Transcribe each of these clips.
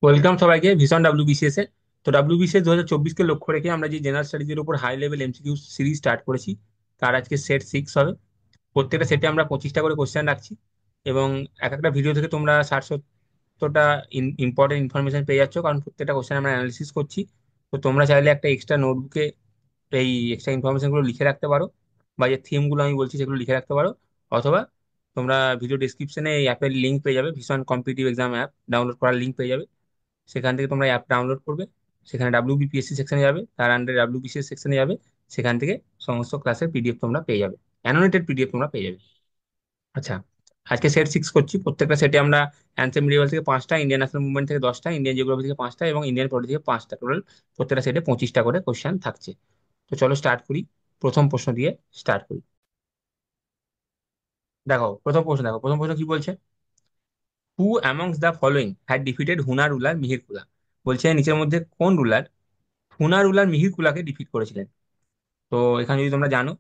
Welcome সবাইকে ভীষণ WBCS এ। তো ডাব্লিউবিসিএস 2024 কে লক্ষ্য রেখে আমরা যে জেনারেল স্টাডিজের উপর high level MCQ series start করেছি, তার আজকে সেট 6 হবে। প্রত্যেকটা সেটে আমরা 25টা করে কোশ্চেন রাখছি, এবং এক একটা ভিডিও থেকে তোমরা 60-70টা ইম্পর্টেন্ট ইনফরমেশন পেয়ে যাচ্ছ, কারণ প্রত্যেকটা কোশ্চেন আমরা অ্যানালিসিস করছি। তো তোমরা চাইলে একটা এক্সট্রা নোটবুকে এই এক্সট্রা ইনফরমেশন গুলো লিখে রাখতে পারো, বা যে থিম গুলো আমি বলছি সেগুলো লিখে রাখতে পারো। অথবা তোমরা ভিডিও ডিসক্রিপশনে এই অ্যাপের লিঙ্ক পেয়ে যাবে, ভীষণ কম্পিটিটিভ এক্সাম অ্যাপ ডাউনলোড করার লিঙ্ক পেয়ে যাবে। সেখান থেকে তোমরা অ্যাপ ডাউনলোড করবে, সেখানে ডাব্লিউবিপিএসসি সেকশনে যাবে, তার আন্ডারে ডাব্লিউবিসিএস সেকশনে যাবে। সেখান থেকে সমস্ত ক্লাসের পিডিএফ তোমরা পেয়ে যাবে, অ্যানোটেড পিডিএফ তোমরা পেয়ে যাবে। আচ্ছা, আজকে সেট 6 করছি। প্রত্যেকটা সেটে আমরা অ্যানসেম মিডিয়াল থেকে 5টা, ইন্ডিয়ান ন্যাশনাল মুভমেন্ট থেকে 10টা, ইন্ডিয়ান জিওগ্রাফি থেকে 5টা এবং ইন্ডিয়ান পলিটি থেকে 5টা, টোটাল প্রত্যেকটা সেটে 25টা করে কোশ্চেন থাকছে। তো চলো স্টার্ট করি, প্রথম প্রশ্ন দিয়ে স্টার্ট করি। প্রথম প্রশ্ন কি বলছে? Who amongst the following had defeated Huna ruler Mihirakula? বলছে নিচের মধ্যে কোন রুলার হুনা রুলার মিহির কুলাকে ডিফিট করেছিলেন? তো এখানে যদি তোমরা জানো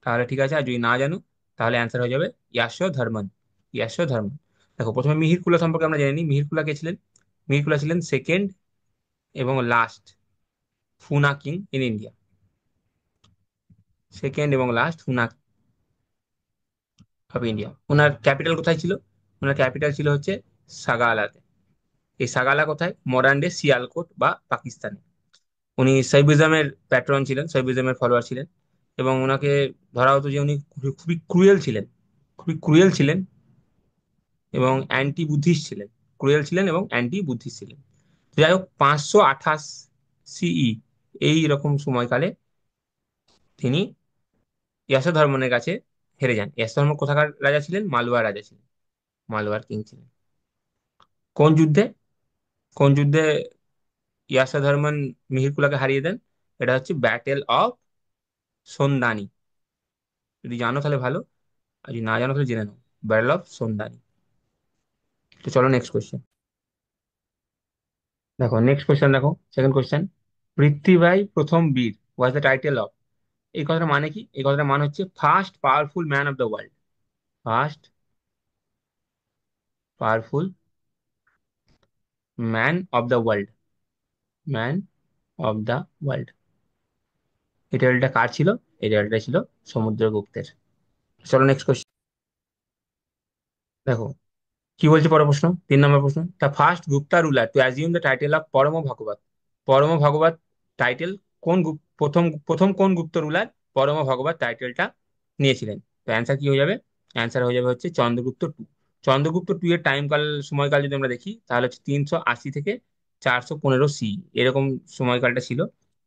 তাহলে ঠিক আছে, আর যদি না জানো তাহলে অ্যান্সার হয়ে যাবে ইয়াশোধর্মন। ইয়াশোধর্মন। দেখো, প্রথমে মিহিরকুলা সম্পর্কে আমরা জেনে নিই। মিহিরকুলা কে ছিলেন? মিহিরকুলা ছিলেন সেকেন্ড এবং last Huna king in India. Second এবং লাস্ট ফুনা অফ ইন্ডিয়া। ওনার ক্যাপিটাল কোথায় ছিল? ওনার ক্যাপিটাল ছিল হচ্ছে সাগালাতে। এই সাগালা কোথায়? মডার্ন ডে সিয়ালকোট বা পাকিস্তানে। উনি শৈবিজমের প্যাট্রন ছিলেন, শৈবিজমের ফলোয়ার ছিলেন, এবং ওনাকে ধরা হতো যে উনি খুবই ক্রুয়েল ছিলেন, খুবই ক্রুয়েল ছিলেন এবং অ্যান্টি বুদ্ধিস্ট ছিলেন। ক্রুয়েল ছিলেন এবং অ্যান্টি বুদ্ধিস্ট ছিলেন। তো যাই হোক, 528 সিই এই রকম সময়কালে তিনি ইয়াশোধর্মনের কাছে হেরে যান। ইয়াশোধর্মন কোথাকার রাজা ছিলেন? মালওয়ার রাজা ছিলেন, মালওয়ার কিং ছিলেন। কোন যুদ্ধে? কোন যুদ্ধে ইয়াশোধর্মন মিহিরকুলাকে হারিয়ে দেন? এটা হচ্ছে ব্যাটেল অফ সন্দানি। যদি জানো তাহলে ভালো, আর যদি না জানো তাহলে জেনে নাও। Battle of সন্দানি। তো চলো নেক্সট কোয়েশ্চেন। দেখো নেক্সট কোয়েশ্চেন, দেখো সেকেন্ড কোয়েশ্চেন। পৃথ্বীবাই প্রথম বীর ওয়াজ দ্য টাইটেল অফ। এই কথাটা মানে কি? এই কথাটার মানে হচ্ছে first powerful man of the world. First powerful man of the world. Man of the world. এই টাইটেলটা কার ছিল? এই টাইটেলটা ছিল সমুদ্রগুপ্তের। চলো নেক্সট কোয়েশ্চেন। দেখো কি বলছে পরের প্রশ্ন, 3 নম্বর প্রশ্ন। The first Gupta ruler two assume the title of পরম ভগবত। পরম ভগবত টাইটেল কোন প্রথম প্রথম কোন গুপ্ত রুলার পরম ভগবত টাইটেলটা নিয়েছিলেন? তো অ্যান্সার কি হয়ে যাবে? অ্যান্সার হয়ে যাবে হচ্ছে চন্দ্রগুপ্ত 2। চন্দ্রগুপ্ত 2 এর সময়কাল যদি আমরা দেখি, তাহলে হচ্ছে 380 থেকে 415 এরকম সময়কালটা ছিল।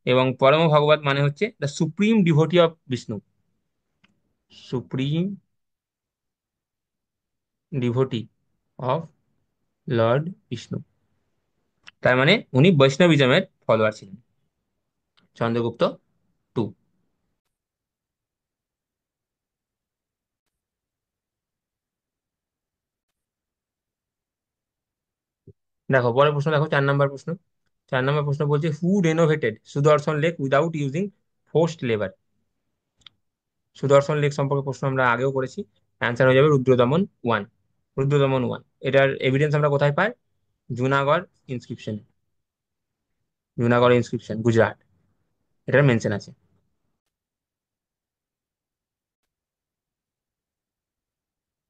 এবং পরম ভগবত মানে হচ্ছে the supreme devotee of Vishnu. Supreme devotee of lord Vishnu. তার মানে উনি বৈষ্ণবিজমের ফলোয়ার ছিলেন, চন্দ্রগুপ্ত 2। দেখো পরের প্রশ্ন, দেখো 4 নম্বর প্রশ্ন। 4 নম্বর প্রশ্ন বলছে who renovated Sudarshan lake without using forced labour? Sudarshan lake সম্পর্কে প্রশ্ন আমরা আগেও করেছি। অ্যান্সার হয়ে যাবে রুদ্রদমন 1। রুদ্রদমন 1, এটার এভিডেন্স আমরা কোথায় পাই? জুনাগড় ইনস্ক্রিপশন। জুনাগড় ইনস্ক্রিপশন, গুজরাট, এটার মেনশন আছে।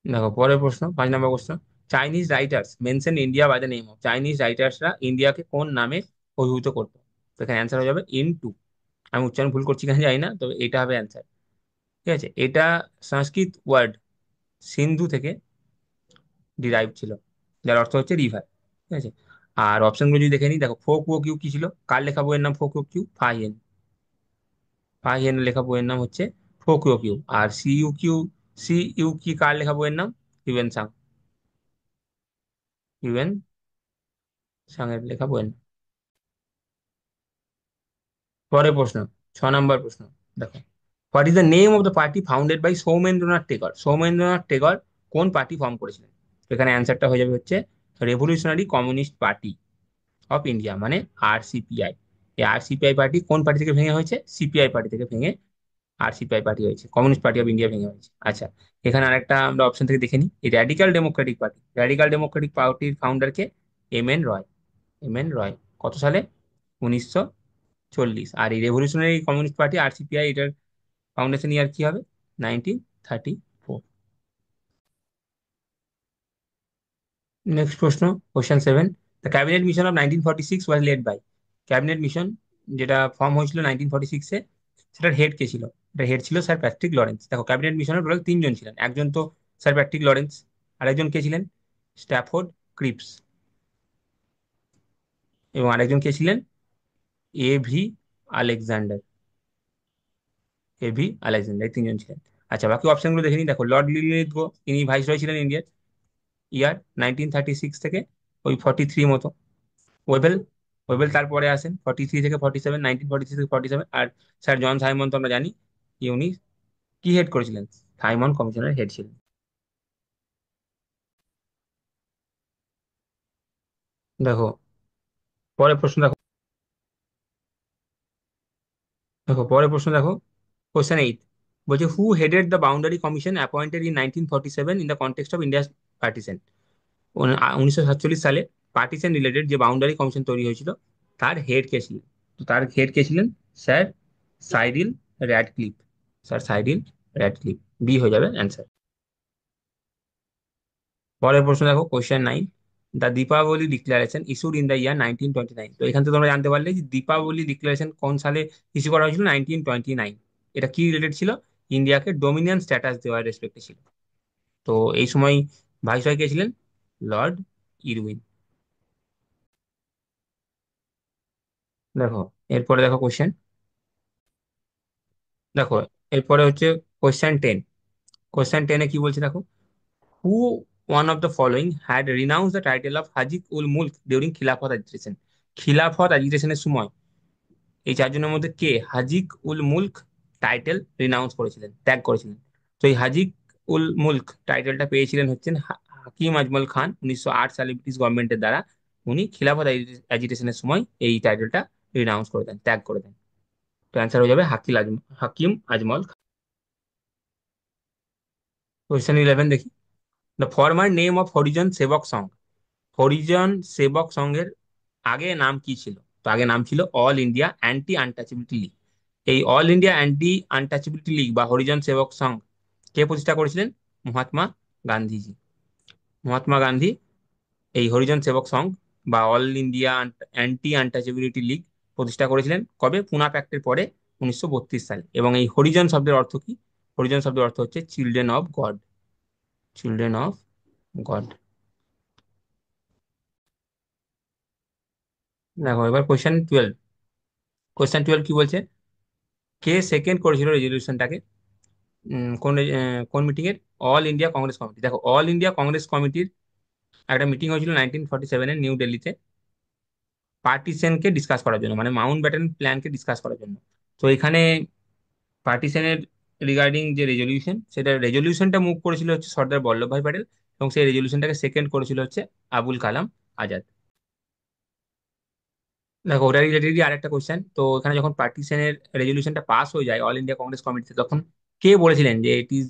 দেখো পরের প্রশ্ন, 5 নম্বর প্রশ্ন। Chinese writers mention India by the name of. Chinese রাইটার্সরা ইন্ডিয়াকে কোন নামে অভিভূত করতো? তো এখানে অ্যান্সার হয়ে যাবে ইন 2। আমি উচ্চারণ ভুল করছি কিনা জানি না, তবে এটা হবে অ্যান্সার। ঠিক আছে, এটা সংস্কৃত ওয়ার্ড সিন্ধু থেকে ডিরাইভ ছিল, যার অর্থ হচ্ছে রিভার। ঠিক আছে, আর অপশনগুলো যদি দেখে নিই, দেখো ফোক ও কিউ কি ছিল? কার লেখা বইয়ের নাম ফোক ও কিউ? ফাহিয়েন। ফাহিয়েন লেখা বইয়ের নাম হচ্ছে ফোক ও কিউ। আর সি ইউ কি কার লেখা বইয়ের নাম? Hiuen Tsang. হিউয়েন সাং এর লেখা বইয়ের নাম। পরের প্রশ্ন, 6 নম্বর প্রশ্ন। দেখো, what is the name of the party founded by Saumyendranath Tagore? Saumyendranath Tagore কোন পার্টি ফর্ম করেছিলেন? তো এখানে অ্যান্সারটা হয়ে যাবে হচ্ছে revolutionary communist party of India, মানে আরসিপিআই। এই আরসিপিআই পার্টি কোন পার্টি থেকে ভেঙে হয়েছে? সিপিআই পার্টি থেকে ভেঙে আরসিপিআই পার্টি হয়েছে, কমিউনিস্ট পার্টি অফ ইন্ডিয়া ভেঙে হয়েছে। আচ্ছা, এখানে আরেকটা আমরা অপশন থেকে দেখে নিই। এই radical democratic party, radical democratic পার্টির ফাউন্ডার কে? M N Roy. M N Roy. কত সালে? 1940। আর এই রেভলিউশনারি কমিউনিস্ট পার্টি RCPI, এটার ফাউন্ডেশন ইয়ার কি হবে? 1934। নেক্সট প্রশ্ন, question 7। The cabinet mission of 1946 was led by. Cabinet mission যেটা ফর্ম হয়েছিল 1946-এ, সেটার হেড কে ছিল? এটার হেড ছিল স্যার প্যাট্রিক লরেন্স। দেখো, ক্যাবিনেট মিশনের টোটাল তিনজন ছিলেন। একজন তো স্যার প্যাট্রিক লরেন্স, আরেকজন কে ছিলেন? Stafford Cripps. এবং আরেকজন কে ছিলেন? A.V. আলেকজান্ডার। A.V. আলেকজান্ডার, এই তিনজন ছিলেন। আচ্ছা, বাকি অপশনগুলো দেখে নিই। দেখো, লর্ড লিলিথগো, ইনি ভাইসরয় ছিলেন ইন্ডিয়ার। ইয়ার 1936 থেকে ওই 43 মতো। ওয়েভেল, ওয়েভেল তারপরে আসেন 43 থেকে 47, 1943 থেকে 47। আর স্যার জন সাইমন তো আমরা জানি কি উনি কি হেড করেছিলেন, সাইমন কমিশনের হেড ছিলেন। দেখো, পরের প্রশ্ন দেখো। দেখো, পরের প্রশ্ন দেখো। কোশ্চেন 8 বলছে, who headed the boundary commission appointed in 1947 in the context of India's partition. 1947 সালে পার্টিশন রিলেটেড যে বাউন্ডারি কমিশন তৈরি হয়েছিল, তার হেড কে ছিলেন? তো তার হেড কে ছিলেন? Sir Cyril Radcliffe. Sir Cyril Radcliffe, B হয়ে যাবে অ্যান্সার। পরের প্রশ্ন দেখো, question 9। The Deepavali declaration issued in the year 1929। তো এখান থেকে তোমরা জানতে পারলে যে দীপাবলি ডিক্লারেশন কোন সালে ইস্যু করা হয়েছিল? 1929। এটা কি রিলেটেড ছিল? ইন্ডিয়াকে ডোমিনিয়ন স্ট্যাটাস দেওয়ার রেসপেক্টে ছিল। তো এই সময় ভাইসরয় কে ছিলেন? লর্ড ইরউইন। দেখো, এরপরে দেখো কোশ্চেন। দেখো, এরপরে হচ্ছে কোশ্চেন 10। কোশ্চেন 10-এ কি বলছে দেখো, who one of the following had renounce the title of Haziq ul Mulk during খিলাফত এজিটেশন। খিলাফত এজিটেশনের সময় এই চারজনের মধ্যে কে হাজিক উল মুলক টাইটেল রিনাউন্স করেছিলেন, ত্যাগ করেছিলেন? তো এই হাজিক উল মুলক টাইটেলটা পেয়েছিলেন হচ্ছেন হাকিম আজমল খান, 1908 সালে ব্রিটিশ গভর্নমেন্টের দ্বারা। উনি খিলাফত এজিটেশনের সময় এই টাইটেলটা রিনাউন্স করে দেন, ত্যাগ করে দেন। তো অ্যান্সার হয়ে যাবে হাকিম আজমল খান। কোয়েশ্চেন 11 দেখি। The former name of Harijan সেবক সং। হরিজন সেবক সংঘের আগে নাম কি ছিল? তো আগে নাম ছিল all India anti untouchability league. এই all India anti untouchability league বা হরিজন সেবক সংঘ কে প্রতিষ্ঠা করেছিলেন? মহাত্মা গান্ধীজি। মহাত্মা গান্ধী এই হরিজন সেবক সংঘ বা all India anti untouchability League প্রতিষ্ঠা করেছিলেন কবে? পুনা প্যাক্টের পরে, 1932 সালে। এবং এই হরিজন শব্দের অর্থ কি? হরিজন শব্দের অর্থ হচ্ছে children of god. Children of god. দেখো, এবার কোয়েশ্চেন 12। কোয়েশ্চেন 12 কি বলছে? কে সেকেন্ড করেছিল রেজলিউশনটাকে? কোন মিটিং এর? All India Congress committee. দেখো, অল ইন্ডিয়া কংগ্রেস কমিটির একটা মিটিং হয়েছিল 1947-এ নিউ দিল্লিতে, পার্টিশনকে ডিসকাস করার জন্য, মানে মাউন্ট ব্যাটেন প্ল্যানকে ডিসকাস করার জন্য। তো এখানে পার্টিশনের রিগার্ডিং যে রেজলিউশন, সেটা রেজলিউশনটা মুভ করেছিল হচ্ছে সর্দার বল্লভভাই প্যাটেল, এবং সেই রেজলিউশনটাকে সেকেন্ড করেছিল হচ্ছে আবুল কালাম আজাদ। দেখো, ওটা রিলেটেডই আরেকটা কোশ্চেন। তো এখানে যখন পার্টিশনের রেজলিউশনটা পাস হয়ে যায় অল ইন্ডিয়া কংগ্রেস কমিটিতে, তখন কে বলেছিলেন যে it is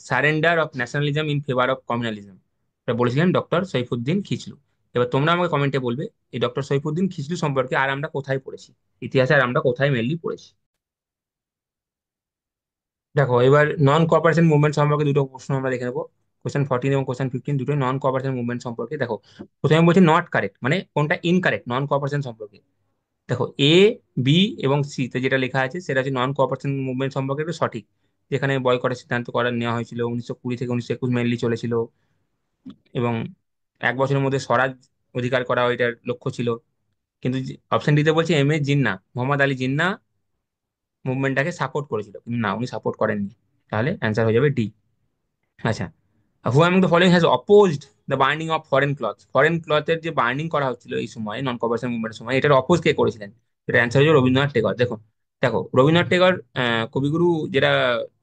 surrender of nationalism in favour of communalism? এটা বলেছিলেন ডক্টর সৈফুদ্দিন খিচলু। এবার তোমরা আমাকে কমেন্টে বলবে এই ডক্টর সৈফুদ্দিন খিচলু সম্পর্কে আর আমরা কোথায় পড়েছি, ইতিহাসে আর আমরা কোথায় মেনলি পড়েছি। দেখো, এবার নন কোঅপারেশন মুভমেন্ট সম্পর্কে দুটো প্রশ্ন আমরা দেখে নেবো। কোশ্চেন 14 এবং কোশ্চেন 15 দুটোই নন কোঅপারেশন মুভমেন্ট সম্পর্কে। দেখো, প্রথমে বলছি নট কারেক্ট, মানে কোনটা ইনকারেক্ট নন কোঅপারেশন সম্পর্কে। দেখো, বি এবং সি তে যেটা লেখা আছে সেটা হচ্ছে নন কোঅপারেশন মুভমেন্ট সম্পর্কে একটু সঠিক। যেখানে বয়কটের সিদ্ধান্ত নেওয়া হয়েছিল 1920 থেকে 1921 মেনলি চলেছিল, এবং 1 বছরের মধ্যে স্বরাজ অধিকার করা এটার লক্ষ্য ছিল। কিন্তু অপশন ডিতে বলছে জিন্নাহ, মোহাম্মদ আলী জিন্নাহ মুভমেন্টটাকে সাপোর্ট করেছিল, কিন্তু না, উনি সাপোর্ট করেননি। তাহলে অ্যান্সার হয়ে যাবে ডি। আচ্ছা, who among the following has opposed the burning of foreign cloth. Foreign ক্লথের যে বার্নিং করা হচ্ছিল এই সময় নন কমার্শিয়াল মুভমেন্টের সময়, এটার অপোজ কে করেছিলেন? এটা অ্যান্সার হচ্ছে রবীন্দ্রনাথ টেগর। দেখো, দেখো রবীন্দ্রনাথ টেগর কবিগুরু, যেটা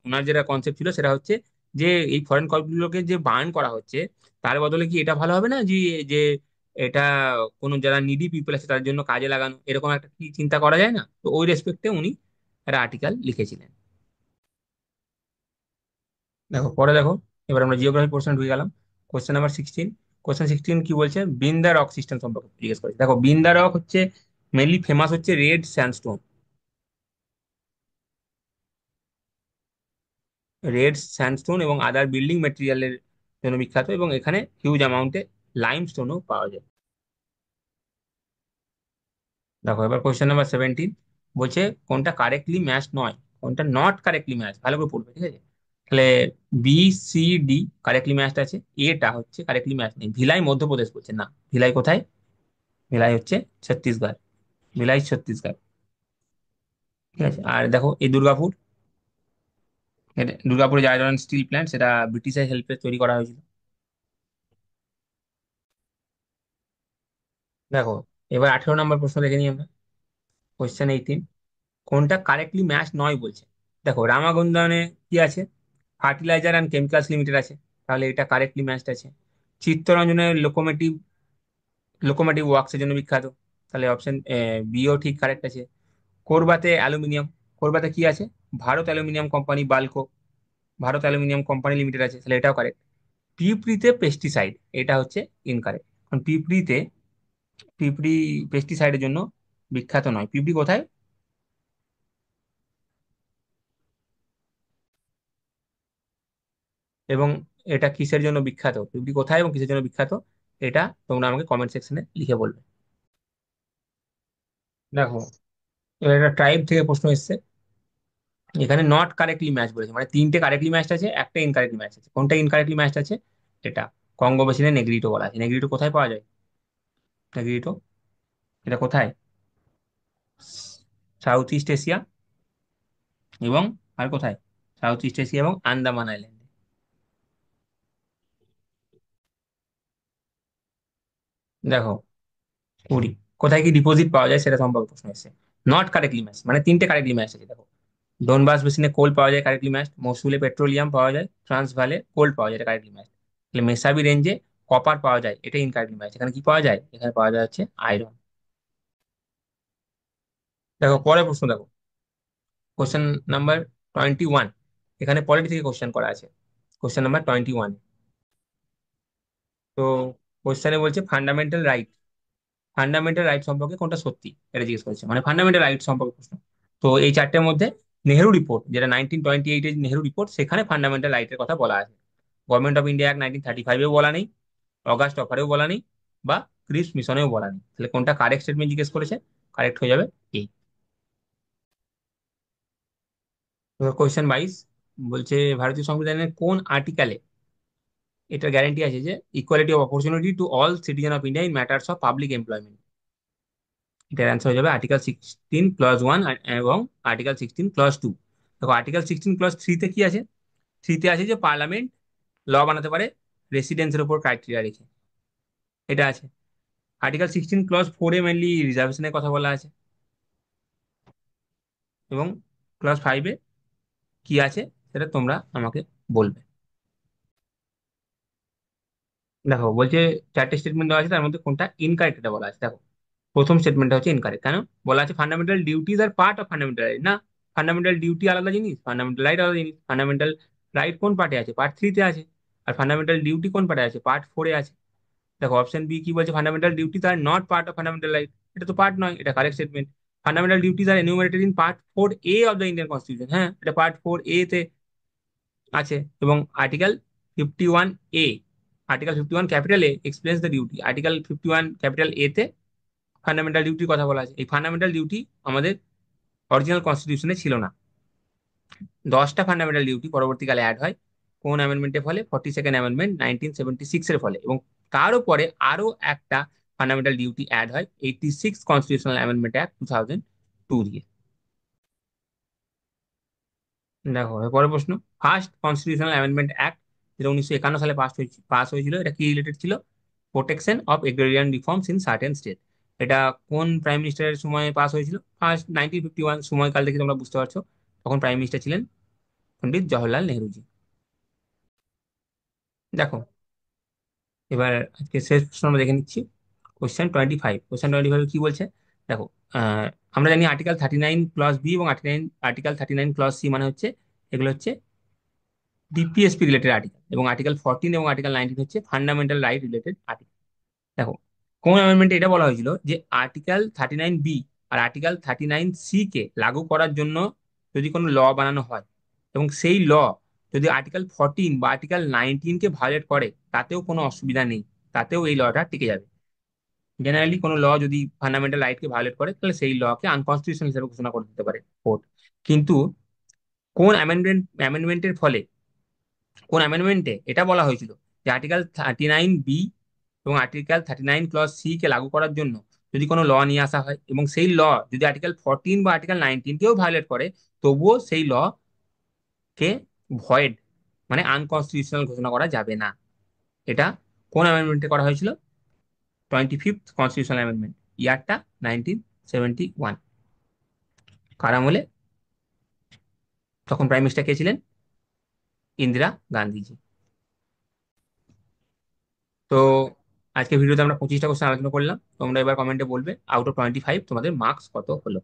ওনার যেটা কনসেপ্ট ছিল সেটা হচ্ছে যে এই ফরেন ক্লথগুলোকে যে বার্ন করা হচ্ছে, তার বদলে কি এটা ভালো হবে না যে যে এটা কোনো যারা নিডি পিপল আছে তাদের জন্য কাজে লাগানো, এরকম একটা কি চিন্তা করা যায় না? তো ওই রেসপেক্টে উনি একটা আর্টিকেল লিখেছিলেন। দেখো, পরে দেখো, এবার আমরা জিওগ্রাফি পোর্শন ঢুকে গেলাম। Question number 16। কোশ্চেন 16 কি বলছে, বিন্দা রক সিস্টেম সম্পর্কে জিজ্ঞেস করেছে। দেখো বিন্দা রক হচ্ছে মেনলি ফেমাস হচ্ছে রেড স্যান্ডস্টোন, রেড স্যান্ডস্টোন এবং আদার বিল্ডিং মেটেরিয়ালের জন্য বিখ্যাত, এবং এখানে হিউজ অ্যামাউন্টে লাইমস্টোনও পাওয়া যায়। দেখো এবার কোশ্চেন নাম্বার 17 বলছে কোনটা কারেক্টলি ম্যাচ নয়, কোনটা নট কারেক্টলি ম্যাচ, ভালো করে পড়বে ঠিক আছে। তাহলে B, C, D correctly matched আছে, এটা হচ্ছে কারেক্টলি ম্যাচ নেই। ভিলাই মধ্যপ্রদেশ বলছে না, ভিলাই কোথায়, ভিলাই হচ্ছে ছত্তিশগড়, ভিলাই ছত্তিশগড়। ঠিক আছে, আর দেখো এই দুর্গাপুর, দুর্গাপুরে যে আয়রন স্টিল প্ল্যান্ট, সেটা ব্রিটিশের হেল্পে তৈরি করা হয়েছিল। দেখো এবার 18 নম্বর প্রশ্ন দেখে নিই আমরা। কোশ্চেন 18, কোনটা কারেক্টলি ম্যাচ নয় বলছে। দেখো রামাগুন্ডনে কি আছে, ফার্টিলাইজার অ্যান্ড কেমিক্যালস লিমিটেড আছে, তাহলে এটা কারেক্টলি ম্যাচড আছে। চিত্তরঞ্জনের লোকোমোটিভ, লোকোমোটিভ ওয়ার্কসের জন্য বিখ্যাত, তাহলে অপশন বিও ঠিক কারেক্ট আছে। কোরবাতে অ্যালুমিনিয়াম, কোরবাতে কি আছে, Bharat aluminium company BALCO, Bharat aluminium company limited আছে, তাহলে এটাও কারেক্ট। পিঁপড়িতে পেস্টিসাইড, এটা হচ্ছে ইনকারেক্ট, কারণ পিঁপড়িতে, পিঁপড়ি পেস্টিসাইডের জন্য বিখ্যাত নয়। পিঁপড়ি কোথায়, এবং এটা কিসের জন্য বিখ্যাত, পিঁপড়ি কোথায় এবং কিসের জন্য বিখ্যাত, এটা তোমরা আমাকে কমেন্ট সেকশনে লিখে বলবে। দেখো এবার একটা ট্রাইব থেকে প্রশ্ন এসেছে, এখানে নট কারেক্টলি ম্যাচ বলেছে, মানে তিনটে কারেক্টলি ম্যাচ আছে, একটা ইনকারেক্টলি ম্যাচ আছে। কোনটা ইনকারেক্টলি ম্যাচ আছে, এটা কঙ্গো বেসিনে নেগ্রিটো বলা আছে। নেগ্রিটো কোথায় পাওয়া যায়, নেগ্রিটো এটা কোথায়, সাউথ ইস্ট এশিয়া এবং আর কোথায়, সাউথ ইস্ট এশিয়া এবং আন্দামান আইল্যান্ডে। দেখো কুড়ি, কোথায় কি ডিপোজিট পাওয়া যায় সেটা সম্পর্কে প্রশ্ন এসেছে। নট কারেক্টলি ম্যাচ মানে তিনটে কারেক্টলি ম্যাচ আছে। দেখো ডোনবাস বেসিনে কোল পাওয়া যায়, কারেক্টলি ম্যাচ। মসুলে পেট্রোলিয়াম পাওয়া যায়, ট্রান্স ভ্যালে কোল পাওয়া যায়, এটা কারেক্টলি ম্যাচ। তাহলে মেসাবি রেঞ্জে কপার পাওয়া যায়, এটা ইনকারেক্টলি ম্যাচ। এখানে কি পাওয়া যায়, এখানে পাওয়া যায় হচ্ছে আয়রন। দেখো পরের প্রশ্ন দেখো, কোশ্চেন নাম্বার 21, এখানে পলিটি থেকে কোশ্চেন করা আছে। কোশ্চেন নাম্বার 21, তো কোশ্চেনে বলছে ফান্ডামেন্টাল রাইট, ফান্ডামেন্টাল রাইট সম্পর্কে কোনটা সত্যি, এটা জিজ্ঞেস করেছে, মানে ফান্ডামেন্টাল রাইট সম্পর্কে প্রশ্ন। তো এই চারটের মধ্যে নেহেরু রিপোর্ট, যেটা 1928 নেহেরু রিপোর্ট, সেখানে ফান্ডামেন্টাল রাইটের কথা বলা আছে। গভর্নমেন্ট অফ ইন্ডিয়া অ্যাক্ট 1935-এও বলা নেই, অগাস্ট অফারেও বলা নেই, বা ক্রিপস মিশনেও বলা নেই। তাহলে কোনটা কারেক্ট স্টেটমেন্ট জিজ্ঞেস করেছে, কারেক্ট হয়ে যাবে এই। কোয়েশ্চেন 22 বলছে ভারতীয় সংবিধানের কোন আর্টিকেলে এটা গ্যারান্টি আছে যে equality of opportunity to all citizen of India in matters of public employment. এটার অ্যান্সার হয়ে যাবে আর্টিকেল 16+1 এবং আর্টিকেল 16+2। দেখো আর্টিকেল 16+3-তে কি আছে, থ্রিতে আছে যে পার্লামেন্ট ল বানাতে পারে রেসিডেন্সের উপর ক্রাইটেরিয়া রেখে, এটা আছে। আর্টিকেল 16+4-এ মেনলি রিজার্ভেশনের কথা বলা আছে, এবং ক্লজ 5-এ কি আছে সেটা তোমরা আমাকে বলবে। দেখো বলছে চারটে স্টেটমেন্ট দেওয়া আছে, তার মধ্যে কোনটা ইনকারেক্ট এটা বলা আছে। দেখো প্রথম স্টেটমেন্টটা হচ্ছে ইনকারেক্ট, কেন, বলা আছে ফান্ডামেন্টাল ডিউটিজ আর পার্ট অফ ফান্ডামেন্টাল রাইট, না, ফান্ডামেন্টাল ডিউটি আলাদা জিনিস, ফান্ডামেন্টাল রাইট আলাদা জিনিস। ফান্ডামেন্টাল রাইট কোন পার্টে আছে, পার্ট 3-তে আছে, আর ফান্ডামেন্টাল ডিউটি কোন পার্টে আছে, পার্ট 4-এ আছে। দেখো অপশন বি কি বলছে, ফান্ডামেন্টাল ডিউটিজ আর not part of fundamental right, এটা তো পার্ট নয়, এটা কারেক্ট স্টেটমেন্ট। ফান্ডামেন্টাল ডিউটিজ আর enumerated in part 4A of the Indian constitution, হ্যাঁ এটা পার্ট 4A তে আছে। এবং article 51A, article 51 A explains the duty, article 51 তে ফান্ডামেন্টাল ডিউটির কথা বলা আছে। এই ফান্ডামেন্টাল ডিউটি আমাদের অরিজিনাল কনস্টিটিউশনে ছিল না। 10টা ফান্ডামেন্টাল ডিউটি পরবর্তীকালে অ্যাড হয়, কোন অ্যামেন্ডমেন্টের ফলে, 42nd অ্যামেন্ডমেন্ট 1976-এর ফলে, এবং তারও পরে আরো একটা ফান্ডামেন্টাল ডিউটি অ্যাড হয় 86 কনস্টিটিউশনাল অ্যামেন্ডমেন্ট অ্যাক্ট 2002 দিয়ে। দেখো এর পরের প্রশ্ন, ফার্স্ট কনস্টিটিউশনাল অ্যামেন্ডমেন্ট অ্যাক্ট যেটা 1951 সালে পাস হয়েছিল, এটা কি রিলেটেড ছিল, protection of agrarian reforms in certain state. এটা কোন প্রাইম মিনিস্টারের সময় পাস হয়েছিল, ফার্স্ট 1951 সময়কাল থেকে তোমরা বুঝতে পারছো, তখন প্রাইম মিনিস্টার ছিলেন পন্ডিত জওহরলাল নেহরুজি। দেখো এবার আজকে শেষ প্রশ্ন আমরা দেখে নিচ্ছি। কোশ্চেন 25 কি বলছে, দেখো আহ, আমরা জানি আর্টিকেল 39+B এবং আর্টিকেল 39+C মানে হচ্ছে, এগুলো হচ্ছে ডিপিএসপি রিলেটেড আর্টিকেল, এবং আর্টিকেল 14 এবং আর্টিকেল 19 হচ্ছে ফান্ডামেন্টাল রাইট রিলেটেড আর্টিকেল। দেখো, কোন অ্যামেন্ডমেন্টে এটা বলা হয়েছিল যে আর্টিকেল 39B আর আর্টিকেল 39C কে লাগু করার জন্য যদি কোনো ল বানানো হয়, এবং সেই ল যদি আর্টিকেল 14 বা আর্টিকেল 19 কে ভায়োলেট করে, তাতেও কোনো অসুবিধা নেই, তাতেও এই লটা টিকে যাবে। জেনারেলি কোনো ল যদি ফান্ডামেন্টাল রাইটকে ভায়োলেট করে, তাহলে সেই লকে আনকনস্টিটিউশনাল হিসেবে ঘোষণা করে দিতে পারে কোর্ট। কিন্তু কোন অ্যামেন্ডমেন্টের ফলে, কোন অ্যামেন্ডমেন্টে এটা বলা হয়েছিল যে আর্টিকেল 39B এবং আর্টিকেল 39 ক্লজ সি কে লাগু করার জন্য যদি কোনো ল নিয়ে আসা হয়, এবং সেই ল যদি আর্টিকেল 14 বা আর্টিকেল 19 কেও ভায়োলেট করে, তবুও সেই ল কে ভয়েড, মানে আনকনস্টিটিউশনাল ঘোষণা করা যাবে না। এটা কোন অ্যামেন্ডমেন্টে করা হয়েছিল? 25th কনস্টিটিউশনাল অ্যামেন্ডমেন্ট, ইয়ারটা 1971, কার আমলে? তখন প্রাইম মিনিস্টার কে ছিলেন? ইন্দিরা গান্ধীজি। তো আজকে ভিডিওতে আমরা 25টা কোশ্চেন আলোচনা করলাম। তোমরা এবার কমেন্টে বলবে আউট অফ 25 তোমাদের মার্কস কত হলো।